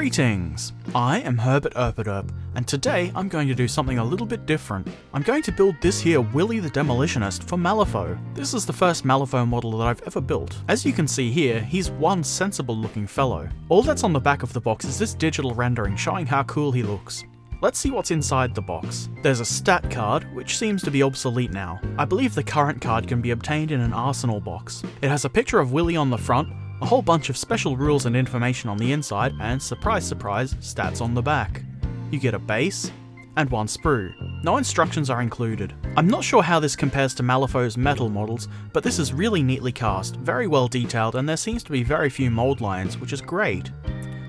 Greetings! I am Herbert Erpaderp, and today I'm going to do something a little bit different. I'm going to build this here Willy the Demolitionist for Malifaux. This is the first Malifaux model that I've ever built. As you can see here, he's one sensible looking fellow. All that's on the back of the box is this digital rendering showing how cool he looks. Let's see what's inside the box. There's a stat card, which seems to be obsolete now. I believe the current card can be obtained in an arsenal box. It has a picture of Willy on the front, a whole bunch of special rules and information on the inside, and surprise surprise, stats on the back. You get a base, and one sprue. No instructions are included. I'm not sure how this compares to Malifaux's metal models, but this is really neatly cast, very well detailed, and there seems to be very few mold lines, which is great.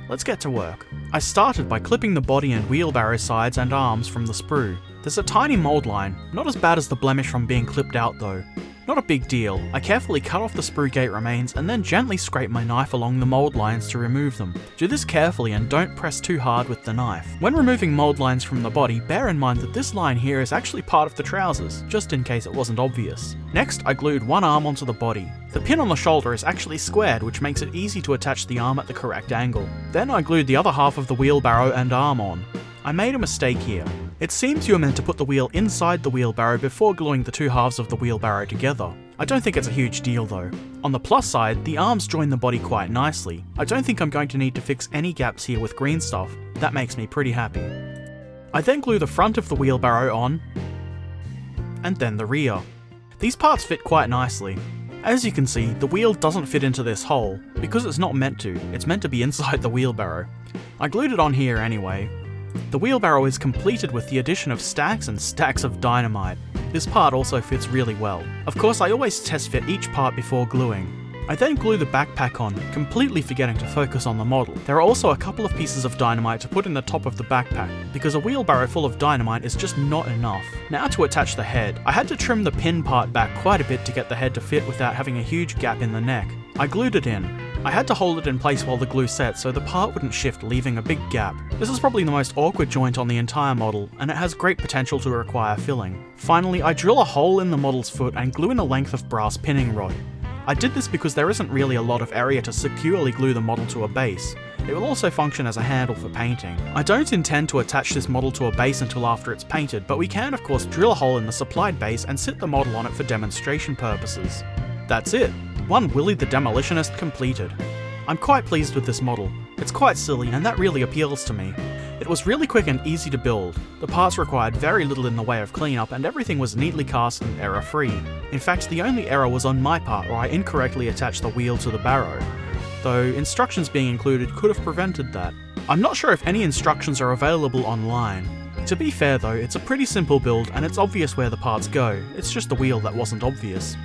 Let's get to work. I started by clipping the body and wheelbarrow sides and arms from the sprue. There's a tiny mold line, not as bad as the blemish from being clipped out though. Not a big deal. I carefully cut off the sprue gate remains and then gently scrape my knife along the mold lines to remove them. Do this carefully and don't press too hard with the knife. When removing mold lines from the body, bear in mind that this line here is actually part of the trousers, just in case it wasn't obvious. Next, I glued one arm onto the body. The pin on the shoulder is actually squared, which makes it easy to attach the arm at the correct angle. Then I glued the other half of the wheelbarrow and arm on. I made a mistake here. It seems you're meant to put the wheel inside the wheelbarrow before gluing the two halves of the wheelbarrow together. I don't think it's a huge deal though. On the plus side, the arms join the body quite nicely. I don't think I'm going to need to fix any gaps here with green stuff. That makes me pretty happy. I then glue the front of the wheelbarrow on, and then the rear. These parts fit quite nicely. As you can see, the wheel doesn't fit into this hole, because it's not meant to. It's meant to be inside the wheelbarrow. I glued it on here anyway. The wheelbarrow is completed with the addition of stacks and stacks of dynamite. This part also fits really well. Of course, I always test fit each part before gluing. I then glue the backpack on, completely forgetting to focus on the model. There are also a couple of pieces of dynamite to put in the top of the backpack, because a wheelbarrow full of dynamite is just not enough. Now to attach the head. I had to trim the pin part back quite a bit to get the head to fit without having a huge gap in the neck. I glued it in. I had to hold it in place while the glue set so the part wouldn't shift, leaving a big gap. This is probably the most awkward joint on the entire model, and it has great potential to require filling. Finally, I drill a hole in the model's foot and glue in a length of brass pinning rod. I did this because there isn't really a lot of area to securely glue the model to a base. It will also function as a handle for painting. I don't intend to attach this model to a base until after it's painted, but we can of course drill a hole in the supplied base and sit the model on it for demonstration purposes. That's it. One Willy the Demolitionist completed. I'm quite pleased with this model. It's quite silly and that really appeals to me. It was really quick and easy to build. The parts required very little in the way of cleanup and everything was neatly cast and error-free. In fact, the only error was on my part where I incorrectly attached the wheel to the barrow, though instructions being included could have prevented that. I'm not sure if any instructions are available online. To be fair though, it's a pretty simple build and it's obvious where the parts go, it's just the wheel that wasn't obvious.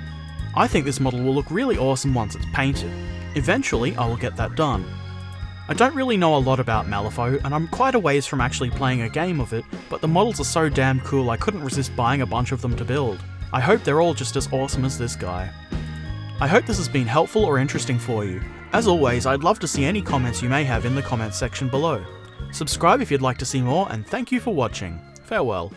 I think this model will look really awesome once it's painted. Eventually, I will get that done. I don't really know a lot about Malifaux, and I'm quite a ways from actually playing a game of it, but the models are so damn cool I couldn't resist buying a bunch of them to build. I hope they're all just as awesome as this guy. I hope this has been helpful or interesting for you. As always, I'd love to see any comments you may have in the comments section below. Subscribe if you'd like to see more, and thank you for watching. Farewell.